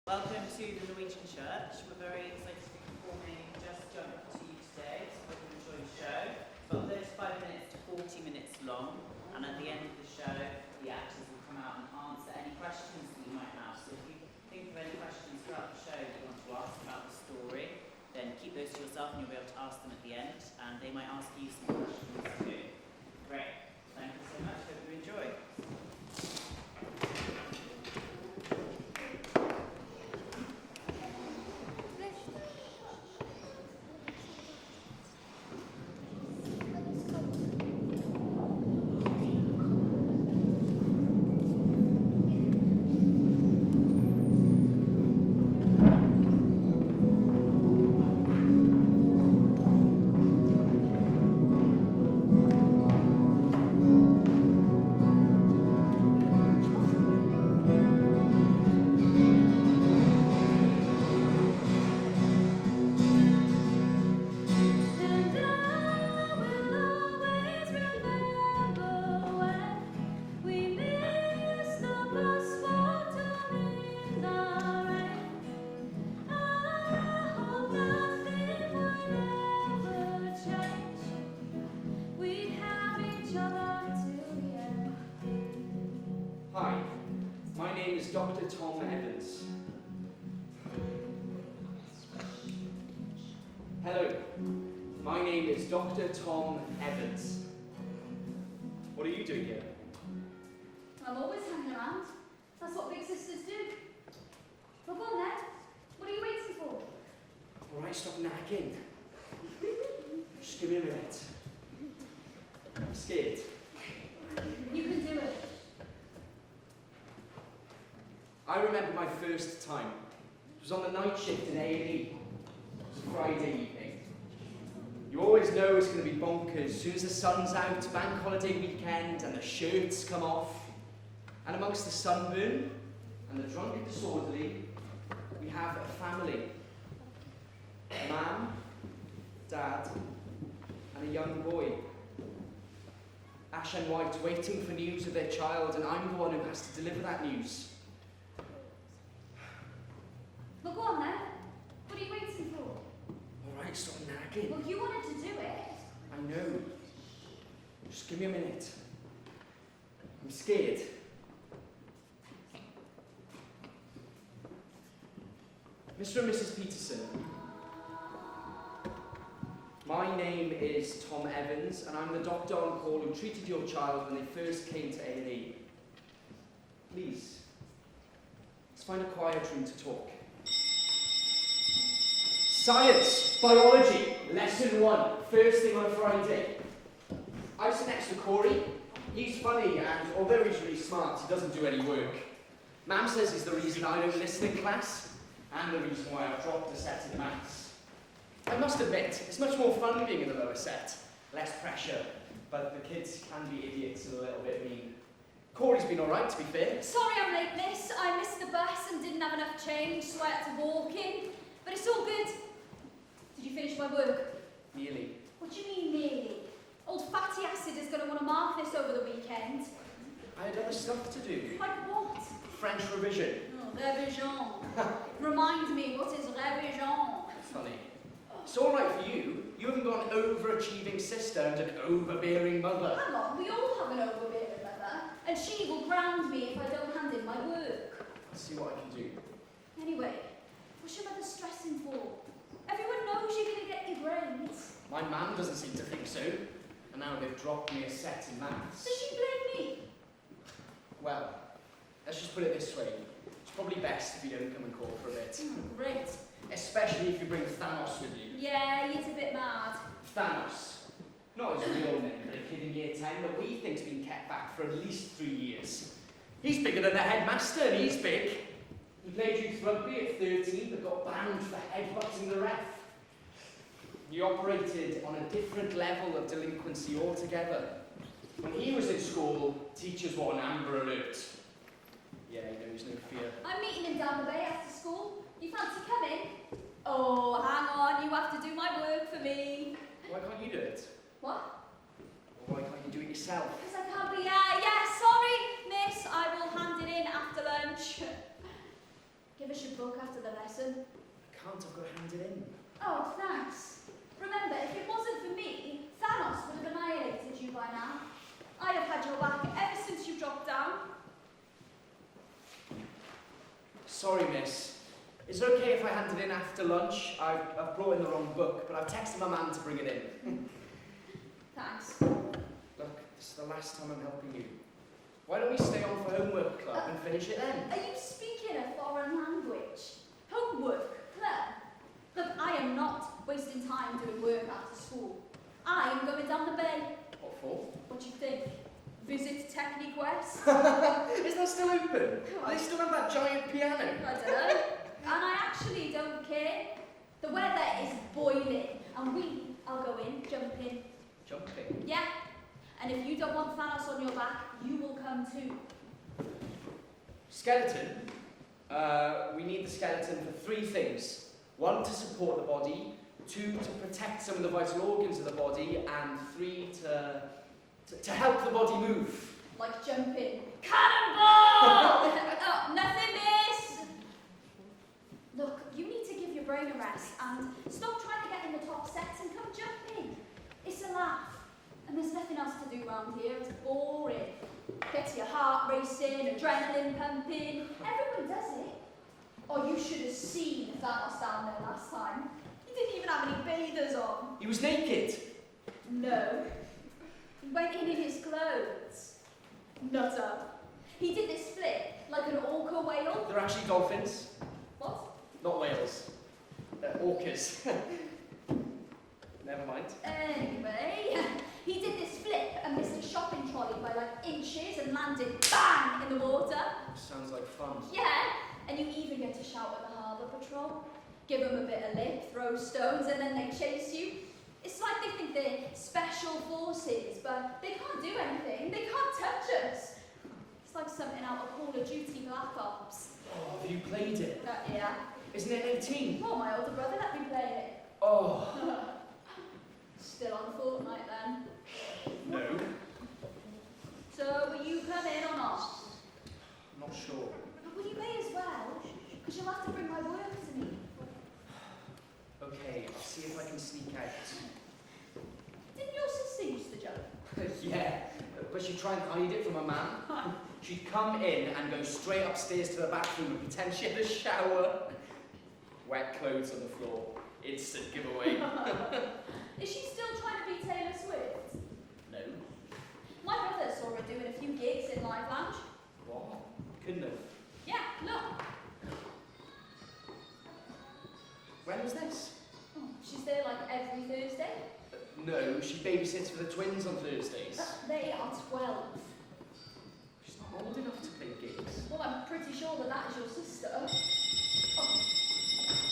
Welcome to the Norwegian Church. We're very excited to be performing Just Jump to you today, so hope you enjoy the show. It's about 35 minutes to 40 minutes long, and at the end of the show, the actors will come out and answer any questions that you might have. So if you think of any questions throughout the show that you want to ask about the story, then keep those to yourself and you'll be able to ask them at the end, and they might ask you some questions too. Great. Thank you so much. Hope you enjoy. Hi, my name is Dr. Tom Evans. Hello, my name is Dr. Tom Evans. What are you doing here? I'm always hanging around. That's what big sisters do. Well, go on then. What are you waiting for? Alright, stop nagging. Just give me a minute. I'm scared. You can do it. I remember my first time. It was on the night shift in A&E. It was a Friday evening. You always know it's going to be bonkers. As soon as the sun's out, bank holiday weekend, and the shirts come off. And amongst the sunburn and the drunk and disorderly, we have a family. A man, dad, and a young boy. Ash and White waiting for news of their child, and I'm the one who has to deliver that news. Well, go on then. What are you waiting for? Alright, stop nagging. Well, you wanted to do it. I know. Just give me a minute. I'm scared. Mr. and Mrs. Peterson, my name is Tom Evans, and I'm the doctor on call who treated your child when they first came to A&E. Please, let's find a quiet room to talk. Science, biology, lesson 1, first thing on a Friday. I sit next to Corey. He's funny, and although he's really smart, he doesn't do any work. Mam says he's the reason I don't listen in class, and the reason why I've dropped a set in maths. I must admit, it's much more fun being in the lower set. Less pressure, but the kids can be idiots and a little bit mean. Corey's been alright, to be fair. Sorry I'm late, miss. I missed the bus and didn't have enough change, so I had to walk in. But it's all good. Did you finish my work? Nearly. What do you mean, nearly? Old fatty acid is going to want to mark this over the weekend. I had other stuff to do. Like what? French revision. Oh, révision. Remind me, what is révision? Funny. It's alright for you. You haven't got an overachieving sister and an overbearing mother. Hang on, we all have an overbearing mother, and she will ground me if I don't hand in my work. Let's see what I can do. Anyway, what's your mother stressing for? Everyone knows you're going to get your grades. My mum doesn't seem to think so. And now they've dropped me a set in maths. Does she blame me? Well, let's just put it this way. It's probably best if you don't come and call for a bit. Great. Especially if you bring Thanos with you. Yeah, he's a bit mad. Thanos. Not his real name, but a kid in year 10 that we think's been kept back for at least 3 years. He's bigger than the headmaster, and he's big. He played youth rugby at 13, but got banned for headbutting the ref. He operated on a different level of delinquency altogether. When he was in school, teachers were on Amber Alert. Yeah, he knows no fear. I'm meeting him down the bay after school. You fancy coming? Oh, hang on, you have to do my work for me. Why can't you do it? What? Or why can't you do it yourself? Because I can't be, yeah, sorry, miss, I will hand it in after lunch. Give us your book, sorry, miss. Is it okay if I hand it in after lunch? I've brought in the wrong book, but I've texted my man to bring it in. Thanks. Look, this is the last time I'm helping you. Why don't we stay on for homework club and finish it then? Are you speaking a foreign language? Homework club? Look, I am not wasting time doing work after school. I am going down the bay. What for? What do you think? Visit Technique West? Is that still open? Do they still have that giant piano? I don't know. And I actually don't care. The weather is boiling, and we are going jumping. Jumping? Yeah. And if you don't want Thanos on your back, you will come too. Skeleton? We need the skeleton for 3 things. 1, to support the body. 2, to protect some of the vital organs of the body. And 3, to help the body move. Like jumping. Cannonball! Oh, nothing, miss! Look, you need to give your brain a rest and stop trying to get in the top sets and come jumping. It's a laugh. And there's nothing else to do around here. It's boring. Gets your heart racing, adrenaline pumping. Everyone does it. Oh, you should have seen Thanos down there last time. He didn't even have any bathers on. He was naked. No. He went in his clothes. Nutter. He did this flip like an orca whale. They're actually dolphins, What? not whales. Orcas. Never mind. Anyway, he did this flip and missed a shopping trolley by like inches and landed bang in the water. Sounds like fun. Yeah, and you even get to shout at the harbour patrol. Give them a bit of lip, throw stones, and then they chase you. It's like they think they're special forces, but they can't do anything. They can't touch us. It's like something out of Call of Duty Black Ops. Oh, have you played it? Yeah. Isn't it 18? Well, my older brother let me play it. Oh. Still on Fortnite then. No. So, will you come in or not? I'm not sure. Well, you may as well, because you'll have to bring my work to me. Okay, I'll see if I can sneak out. Didn't your sister used to jump? Yeah, but she'd try and hide it from a man. She'd come in and go straight upstairs to the bathroom and pretend she had a shower. Wet clothes on the floor. Instant giveaway. Is she still trying to be Taylor Swift? No. My brother saw her doing a few gigs in Live Lounge. What? Couldn't have. Yeah, look. When was this? Oh, she's there like every Thursday. No, she babysits for the twins on Thursdays. They are 12. She's not old enough to play gigs. Well, I'm pretty sure that is your sister. Oh.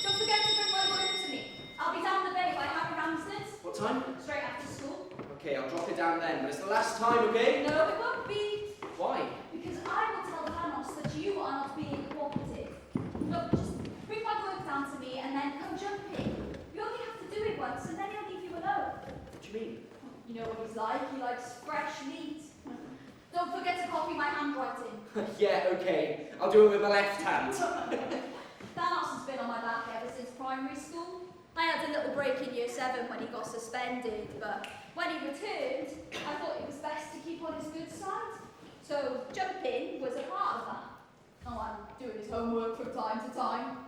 Don't forget to bring my work to me. I'll be down the bay by Happy Ramsden's. What time? Straight after school. Okay, I'll drop it down then, but it's the last time, okay? No, it won't be. Why? Because I will tell Thanos that you are not being cooperative. Look, just bring my work down to me and then come jumping. You only have to do it once and then he'll leave you alone. What do you mean? You know what he's like. He likes fresh meat. Don't forget to copy my handwriting. Yeah, okay. I'll do it with my left hand. Thanos has been on my back ever since primary school. I had a little break in year 7 when he got suspended, but when he returned, I thought it was best to keep on his good side. So jumping was a part of that. Oh, I'm doing his homework from time to time.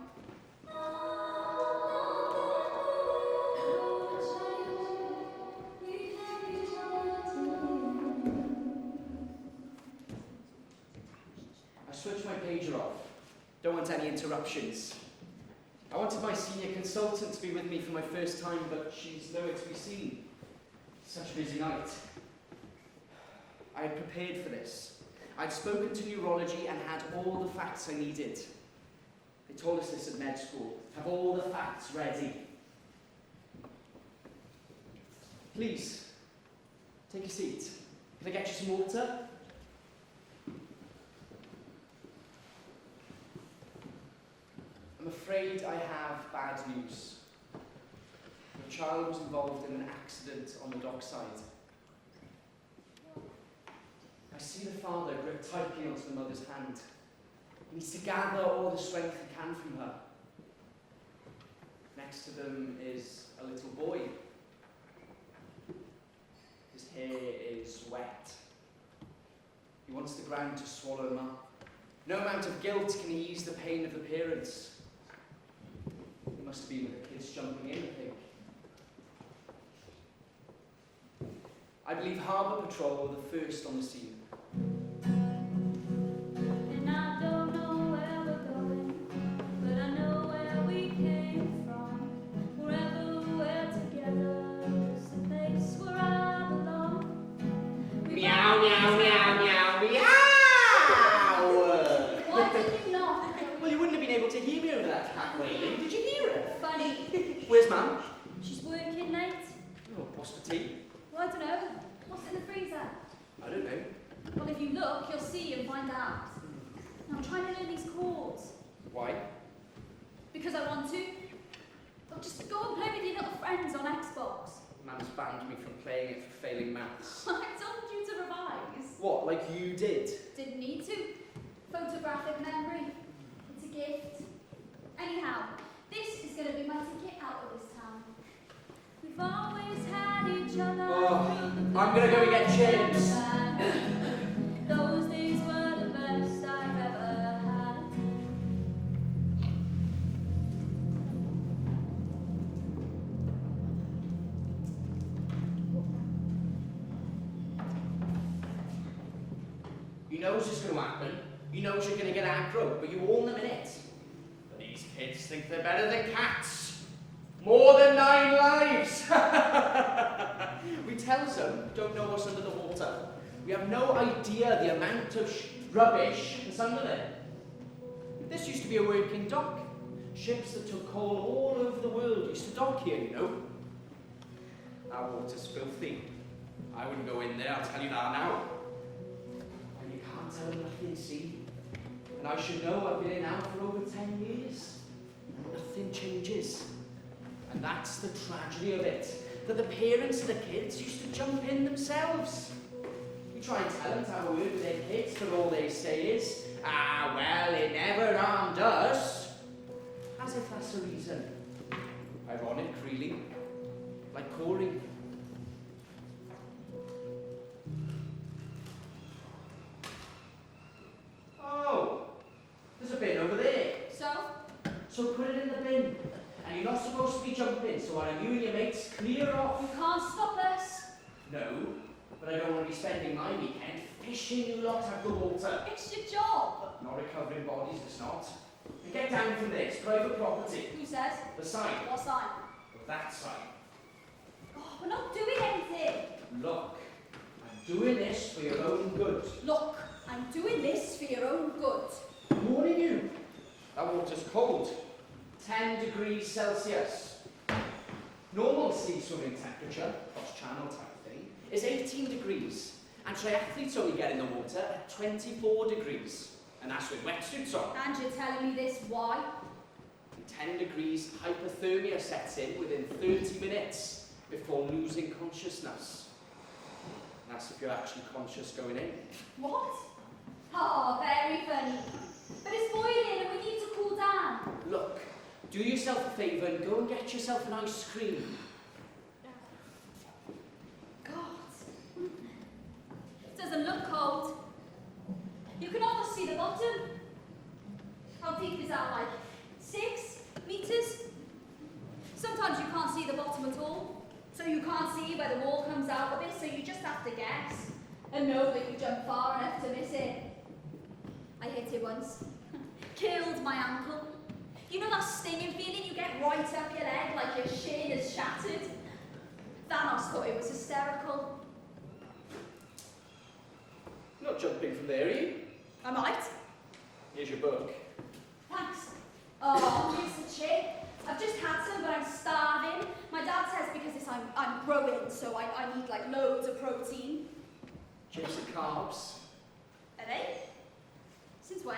I switched my pager off. Don't want any interruptions. I wanted my senior consultant to be with me for my first time, but she's nowhere to be seen. Such a busy night. I had prepared for this. I'd spoken to neurology and had all the facts I needed. They told us this at med school. Have all the facts ready. Please, take a seat. Can I get you some water? I'm afraid I have bad news. Your child was involved in an accident on the dockside. I see the father grip tightly onto the mother's hand. He needs to gather all the strength he can from her. Next to them is a little boy. His hair is wet. He wants the ground to swallow him up. No amount of guilt can ease the pain of the parents. It must have been with the kids jumping in, I think. I believe Harbour Patrol were the first on the scene. And I don't know where we're going, but I know where we came from. Wherever we're together, it's the place where I belong. Meow, meow, meow, meow, meow! Why did you not? Well, you wouldn't have been able to hear me over that cat wailing. Did you hear her? Funny. Where's Mum? She's working late. Oh, what's for tea? Well, I don't know. What's in the freezer? I don't know. Well, if you look, you'll see and find out. Now, I'm trying to learn these chords. Why? Because I want to. Look, just go and play with your little friends on Xbox. Mum's banned me from playing it for failing maths. I told you to revise. What, like you did? Didn't need to. Photographic memory. It's a gift. Anyhow, this is going to be my ticket out of this town. We've always had each other. Oh, I'm going to go and get chips. Those days were the best I've ever had. You know what's going to happen. You know you're going to get aggro, but you warn them in it. But these kids think they're better than cats. More than 9 lives! We tell them, don't know what's under the water. We have no idea the amount of rubbish that's under there. This used to be a working dock. Ships that took coal all over the world used to dock here, you know. Our water's filthy. I wouldn't go in there, I'll tell you that now. And you can't tell them nothing, see? And I should know, I've been in now for over 10 years. And nothing changes. And that's the tragedy of it, that the parents of the kids used to jump in themselves. You try and tell them to have a word with their kids, but all they say is, ah, well, it never harmed us. As if that's a reason. Ironic, really. Like Corey. Oh, there's a bin over there. So put it in the bin. And you're not supposed to be jumping, so why don't you and your mates clear off? You can't stop us. No, but I don't want to be spending my weekend fishing you lot out the water. It's your job. Not recovering bodies, it's not. And get down from there, it's private property. Who says? The sign. What sign? That sign. Oh, we're not doing anything. Look, I'm doing this for your own good. Look, I'm doing this for your own good. I'm warning you. That water's cold. 10 degrees Celsius. Normal sea swimming temperature, cross-channel type thing, is 18 degrees. And triathletes only get in the water at 24 degrees. And that's with wetsuits on. And you're telling me this, why? 10 degrees hypothermia sets in within 30 minutes before losing consciousness. And that's if you're actually conscious going in. What? Oh, very funny. But it's boiling and we need to cool down. Look, do yourself a favour and go and get yourself an ice cream. God. It doesn't look cold. You can almost see the bottom. How deep is that, like 6 meters? Sometimes you can't see the bottom at all. So you can't see where the wall comes out of it, so you just have to guess. And know that you jumped far enough to miss it. I hit it once. Killed my ankle. You know that stinging feeling you get right up your leg like your shin is shattered? Thanos thought it was hysterical. You're not jumping from there, are you? I might. Here's your book. Thanks. Oh, here's a chip. I've just had some, but I'm starving. My dad says because I'm growing, so I need like loads of protein. Chips and carbs. Are they? Since when?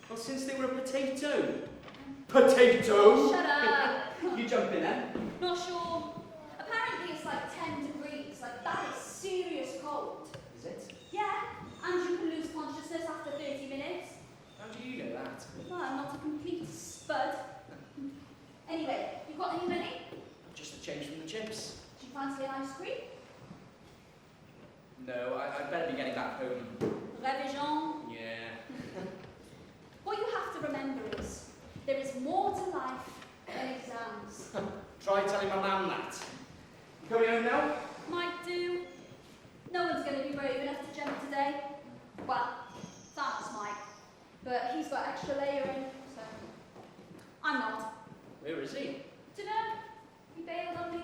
Well, since they were a potato. Potato? Shut up. You jump in then? Not sure. Apparently it's like 10 degrees. Like that is serious cold. Is it? Yeah, and you can lose consciousness after 30 minutes. How do you know that? Well, I'm not a complete spud. Anyway, you got any money? Just a change from the chips. Do you fancy an ice cream? No, I'd better be getting back home. Revision? Yeah. extra layering, so I'm not. Where is he? Dunno, he bailed on me.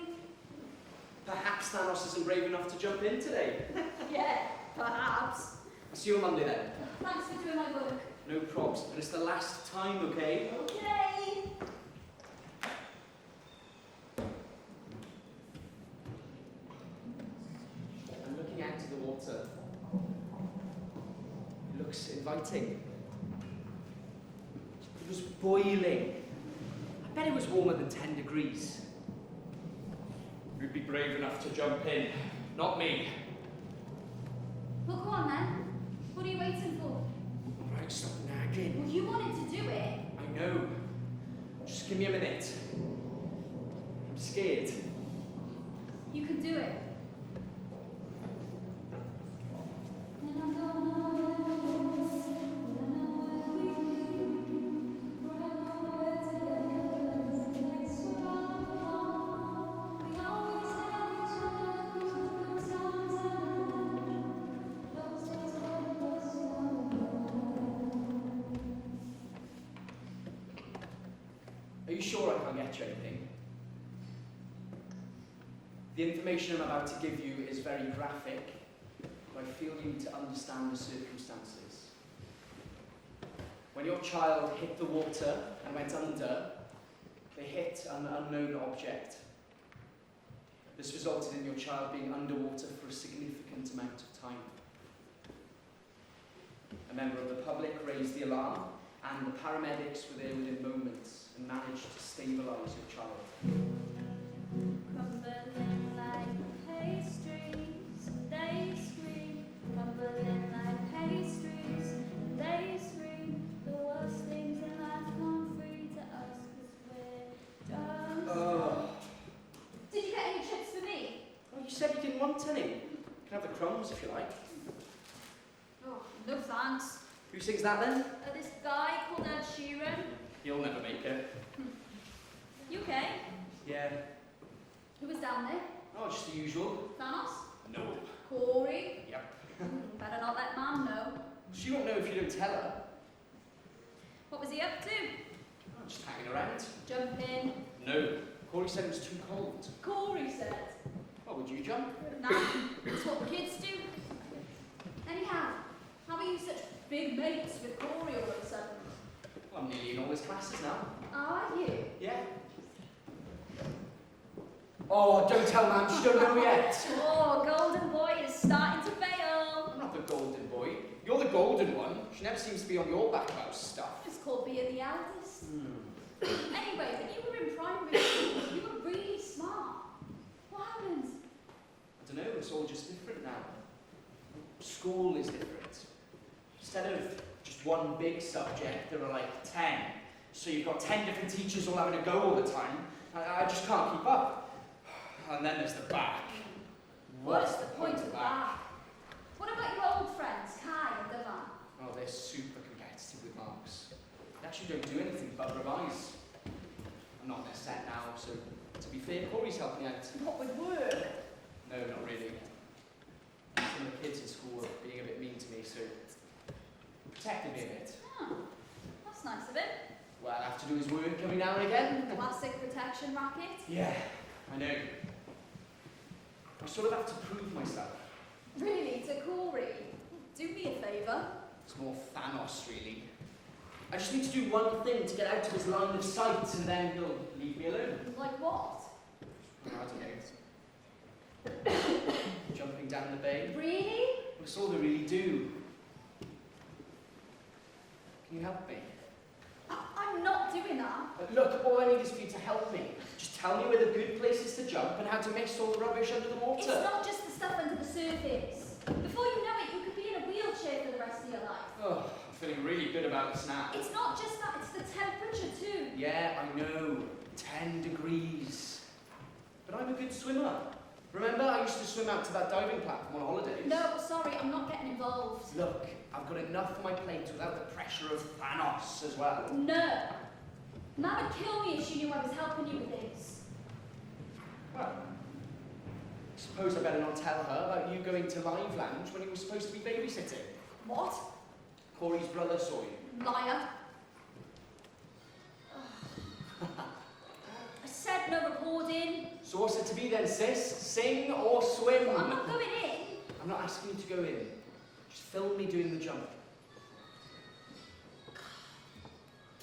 Perhaps Thanos isn't brave enough to jump in today. Yeah, perhaps. I'll see you on Monday then. Thanks for doing my work. No probs, but it's the last time, okay? Okay. I'm looking out to the water. It looks inviting. It was boiling. I bet it was warmer than 10 degrees. You'd be brave enough to jump in, not me. Well, go on then. What are you waiting for? Alright, stop nagging. Well, you wanted to do it. I know. Just give me a minute. I'm scared. You can do it. Are you sure I can't get you anything? The information I'm about to give you is very graphic, but I feel you need to understand the circumstances. When your child hit the water and went under, they hit an unknown object. This resulted in your child being underwater for a significant amount of time. A member of the public raised the alarm, and the paramedics were there within moments and managed to stabilise your child. Crumbling like pastries, they scream. Crumbling like pastries, they scream. The worst things in life come free to us 'cause we're dumb. Did you get any chips for me? Oh, you said you didn't want any. You can have the crumbs if you like. Oh, no thanks. Who sings that then? This guy called Ed Sheeran. You'll never make it. You okay? Yeah. Who was down there? Oh, just the usual. Thanos? No. Corey? Yep. Better not let Mum know. She won't know if you don't tell her. What was he up to? Oh, just hanging around. Jump in. No. Corey said it was too cold. Corey said. Oh, would you jump? Nah, that's what kids do. Anyhow, how are you such big mates with Corey all of a sudden? Well, I'm nearly in all his classes now. Are you? Yeah. Oh, don't tell Mum, she don't know yet. Oh, golden boy is starting to fail. I'm not the golden boy. You're the golden one. She never seems to be on your back about stuff. It's called being the eldest. Anyway, when you were in primary school, you were really smart. What happened? I don't know, it's all just different now. School is different. Instead of just one big subject, there are like 10. So you've got 10 different teachers all having a go all the time. I just can't keep up. And then there's the back. What's the point of that? What about your old friends, Kai and Devan? Oh, they're super competitive with marks. They actually don't do anything but revise. I'm not in their set now, so to be fair, Corey's helping out. What with work? No, not really. Some of the kids in school are being a bit mean to me, so protected me a bit. Oh, that's nice of him. Well, I have to do his work every now and again. Classic protection racket. Yeah, I know. I sort of have to prove myself. Really, to Corey? Do me a favour. It's more Thanos, really. I just need to do one thing to get out of his line of sight, and then he'll leave me alone. Like what? I don't know. Jumping down the bay. Really? That's all they really do. Can you help me? I'm not doing that. Look, all I need is for you to help me. Just tell me where the good places to jump and how to mix all the rubbish under the water. It's not just the stuff under the surface. Before you know it, you could be in a wheelchair for the rest of your life. Oh, I'm feeling really good about this now. It's not just that, it's the temperature too. Yeah, I know. 10 degrees. But I'm a good swimmer. Remember, I used to swim out to that diving platform on holidays? No, sorry, I'm not getting involved. Look, I've got enough on my plate without the pressure of Thanos as well. No. Mum would kill me if she knew I was helping you with this. Well, I suppose I better not tell her about you going to Live Lounge when you were supposed to be babysitting. What? Corey's brother saw you. Liar. I said no recording. So what's it to be then, sis? Sing or swim? Well, I'm not going in. I'm not asking you to go in. Just film me doing the jump.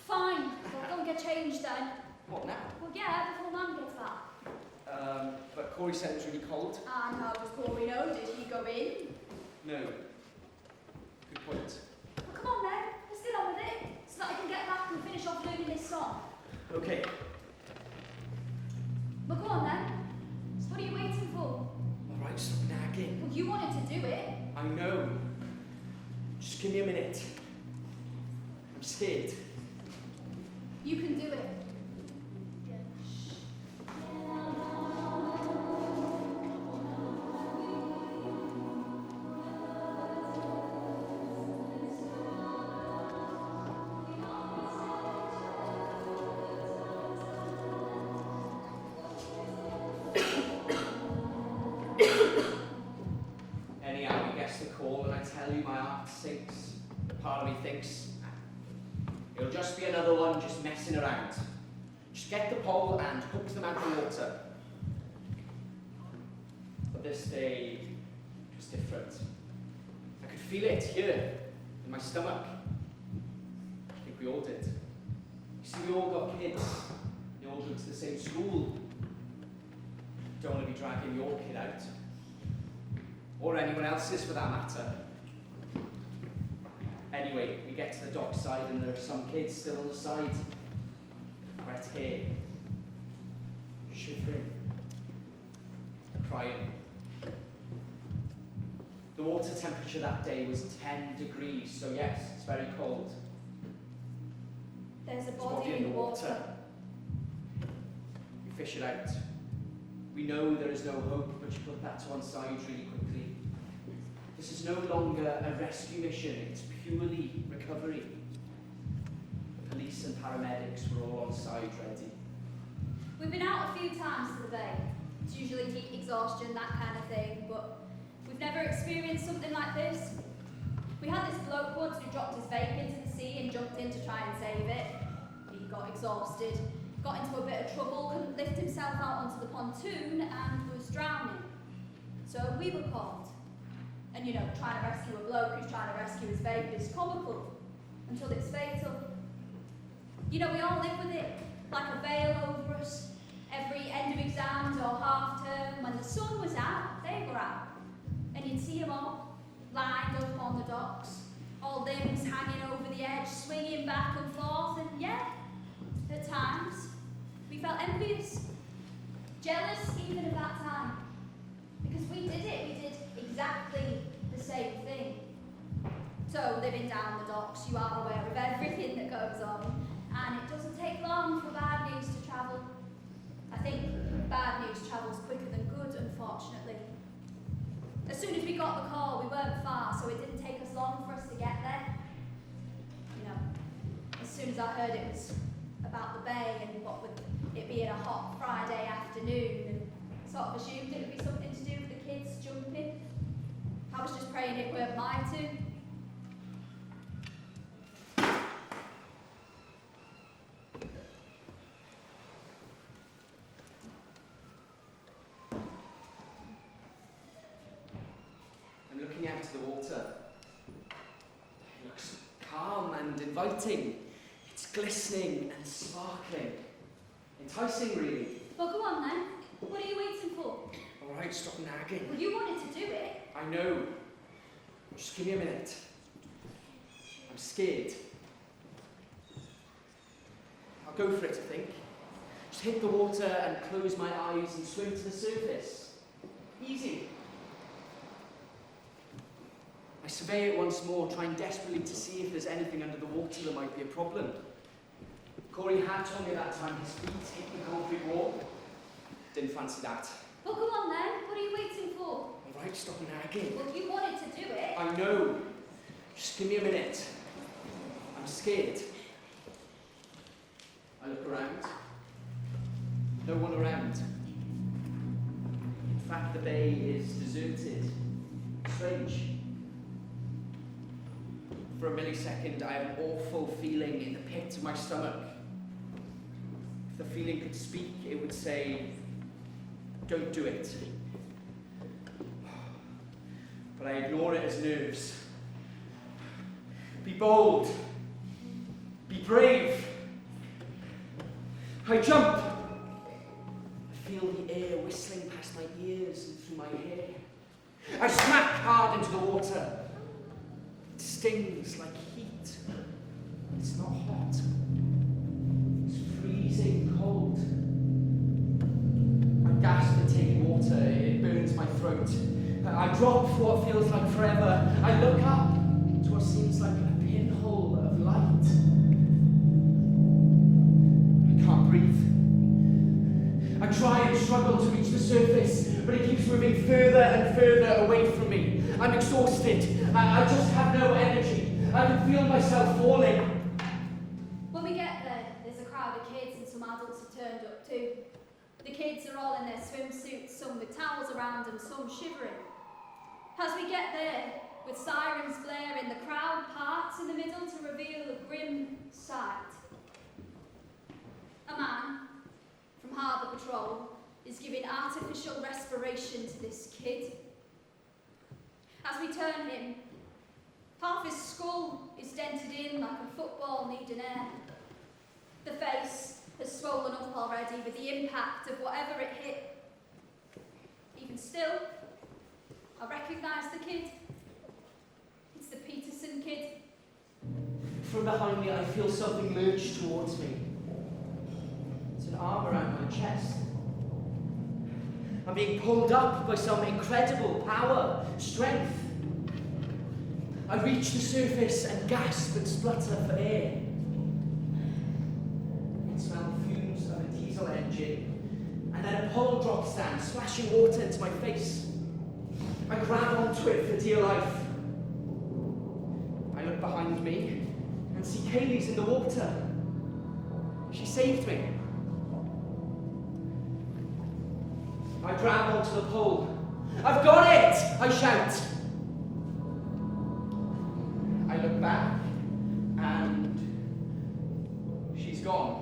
Fine. Well, go and get changed then. What now? Well, yeah, before Mum gets back. But Corey said it was really cold. And how does Corey know? Did he go in? No. Good point. Well, come on then. Let's get on with it. So that I can get back and finish off learning this song. Okay. Well, go on then. So what are you waiting for? Alright, stop nagging. Well, you wanted to do it. I know. Just give me a minute. I'm scared. You can do it. Anyhow, he gets the call and I tell you my heart sinks. Part of me thinks, it'll just be another one just messing around. Just get the pole and hook them out the water. But this day it was different. I could feel it here, in my stomach. I think we all did. You see, we all got kids. They all go to the same school. You don't want to be dragging your kid out. Or anyone else's for that matter. Anyway, we get to the dockside and there are some kids still on the side. Wet hair. Shivering. Crying. The water temperature that day was 10 degrees, so yes, it's very cold. There's a There's body in the water. We fish it out. We know there is no hope, but you put that to one side really quickly. This is no longer a rescue mission, it's purely recovery. The police and paramedics were all on side ready. We've been out a few times to the bay. It's usually heat exhaustion, that kind of thing, but we've never experienced something like this. We had this bloke once who dropped his vape into the sea and jumped in to try and save it. He got exhausted, got into a bit of trouble, couldn't lift himself out onto the pontoon and was drowning. So we were called. And you know, trying to rescue a bloke who's trying to rescue his vape is comical until it's fatal. You know, we all live with it, like a veil over us. Every end of exams or half term, when the sun was out, they were out. And you'd see them all lined up on the docks, all limbs hanging over the edge, swinging back and forth, and yeah, at times, we felt envious, jealous even at that time. Because we did it, we did exactly the same thing. So, living down the docks, you are aware of everything that goes on, and it doesn't take long for bad news to travel. I think bad news travels quicker than good, unfortunately. As soon as we got the call, we weren't far, so it didn't take us long for us to get there. You know, as soon as I heard it was about the bay and what with it being a hot Friday afternoon, and sort of assumed it would be something to do with the kids jumping. I was just praying it weren't my turn. I'm looking out to the water. It looks calm and inviting. It's glistening and sparkling. Enticing, really. Well, go on then. What are you waiting for? Alright, stop nagging. Well, you wanted to do it. I know. Just give me a minute. I'm scared. I'll go for it, I think. Just hit the water and close my eyes and swim to the surface. Easy. I survey it once more, trying desperately to see if there's anything under the water that might be a problem. Corey had told me that time his feet hit the concrete wall. Didn't fancy that. Well, go on then. What are you waiting for? Alright, stop nagging. Well, you wanted to do it. I know. Just give me a minute. I'm scared. I look around. No one around. In fact, the bay is deserted. Strange. For a millisecond, I have an awful feeling in the pit of my stomach. If the feeling could speak, it would say, don't do it. But I ignore it as nerves. Be bold. Be brave. I jump. I feel the air whistling past my ears and through my hair. I smack hard into the water. It stings like heat. It's not hot. It's freezing cold. I gasp at taking water. It burns my throat. I drop for what feels like forever. I look up to what seems like a pinhole of light. I can't breathe. I try and struggle to reach the surface, but it keeps moving further and further away from me. I'm exhausted. I just have no energy. I can feel myself falling. When we get there, there's a crowd of kids and some adults have turned up too. The kids are all in their swimsuits, some with towels around them, some shivering. As we get there, with sirens blaring, the crowd parts in the middle to reveal a grim sight. A man from Harbour Patrol is giving artificial respiration to this kid. As we turn him, half his skull is dented in like a football needing air. The face has swollen up already with the impact of whatever it hit. Even still, I recognise the kid. It's the Peterson kid. From behind me, I feel something lurch towards me. It's an arm around my chest. I'm being pulled up by some incredible power, strength. I reach the surface and gasp and splutter for air. I can smell the fumes of a diesel engine, and then a pole drops down, splashing water into my face. I grab onto it for dear life. I look behind me and see Kaylee's in the water. She saved me. I grab onto the pole. I've got it! I shout. I look back and she's gone.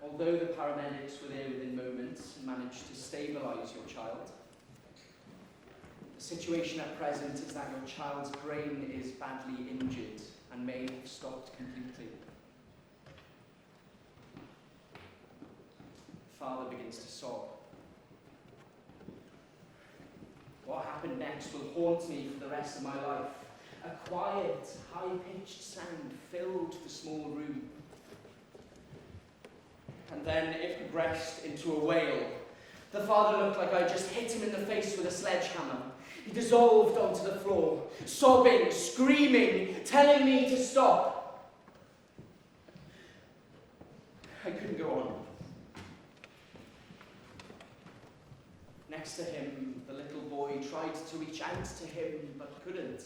Although the paramedics were there within moments and managed to stabilise your child, the situation at present is that your child's brain is badly injured and may have stopped completely. Father begins to sob. What happened next will haunt me for the rest of my life. A quiet, high-pitched sound filled the small room. And then it progressed into a wail. The father looked like I just hit him in the face with a sledgehammer. He dissolved onto the floor, sobbing, screaming, telling me to stop. I couldn't go on. Next to him, the little boy tried to reach out to him, but couldn't.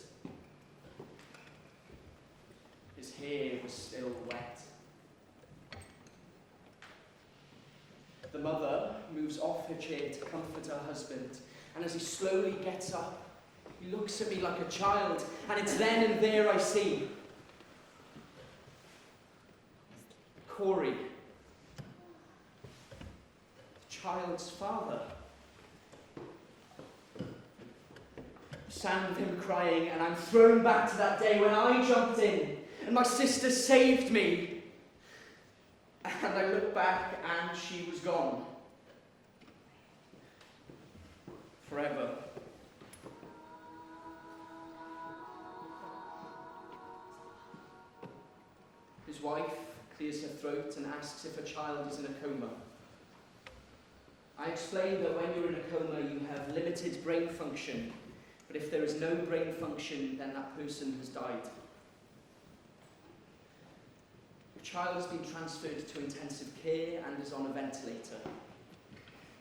His hair was still wet. The mother moves off her chair to comfort her husband, and as he slowly gets up, he looks at me like a child, and it's then and there I see Corey, the child's father. Sound of him crying, and I'm thrown back to that day when I jumped in, and my sister saved me. And I look back and she was gone. Forever. His wife clears her throat and asks if her child is in a coma. I explained that when you're in a coma, you have limited brain function, but if there is no brain function, then that person has died. The child has been transferred to intensive care and is on a ventilator.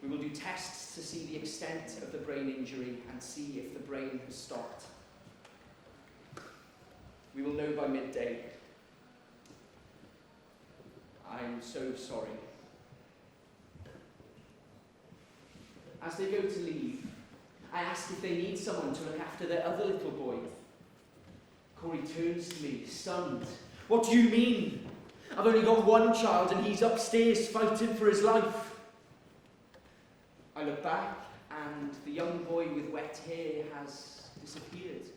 We will do tests to see the extent of the brain injury and see if the brain has stopped. We will know by midday. I'm so sorry. As they go to leave, I ask if they need someone to look after their other little boy. Corey turns to me, stunned. What do you mean? I've only got one child and he's upstairs fighting for his life. I look back and the young boy with wet hair has disappeared.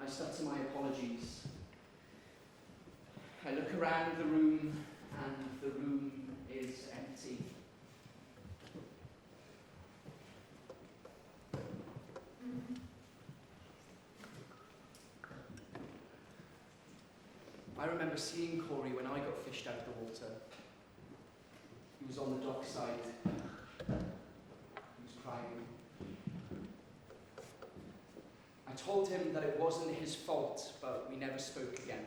I stutter my apologies. I look around the room and the room is empty. I remember seeing Corey when I got fished out of the water. He was on the dockside. He was crying. I told him that it wasn't his fault, but we never spoke again.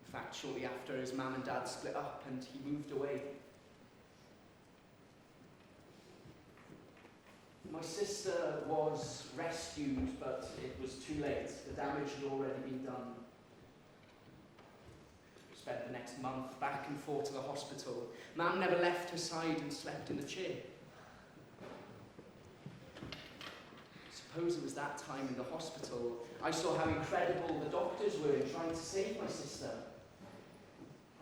In fact, shortly after, his mum and dad split up and he moved away. My sister was rescued, but it was too late. The damage had already been done. Spent the next month back and forth to the hospital. Mum never left her side and slept in the chair. Suppose it was that time in the hospital I saw how incredible the doctors were in trying to save my sister.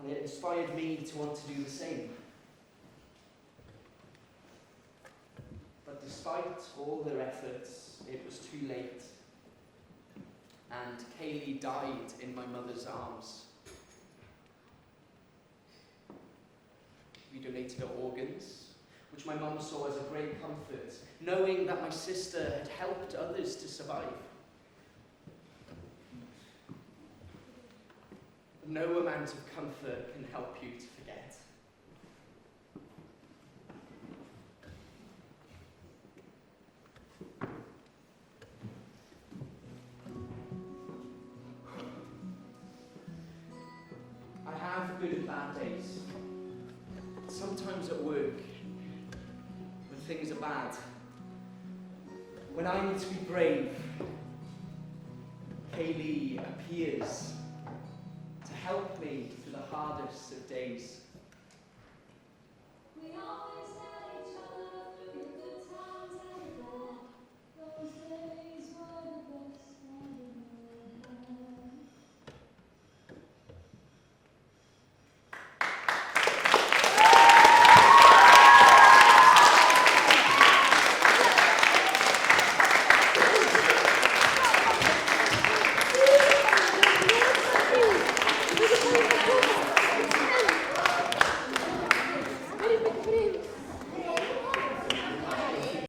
And it inspired me to want to do the same. But despite all their efforts, it was too late. And Kaylee died in my mother's arms. We donated her organs, which my mum saw as a great comfort, knowing that my sister had helped others to survive. No amount of comfort can help you to forget. I have good and bad days. Sometimes at work, when things are bad, when I need to be brave, Kaylee appears to help me through the hardest of days.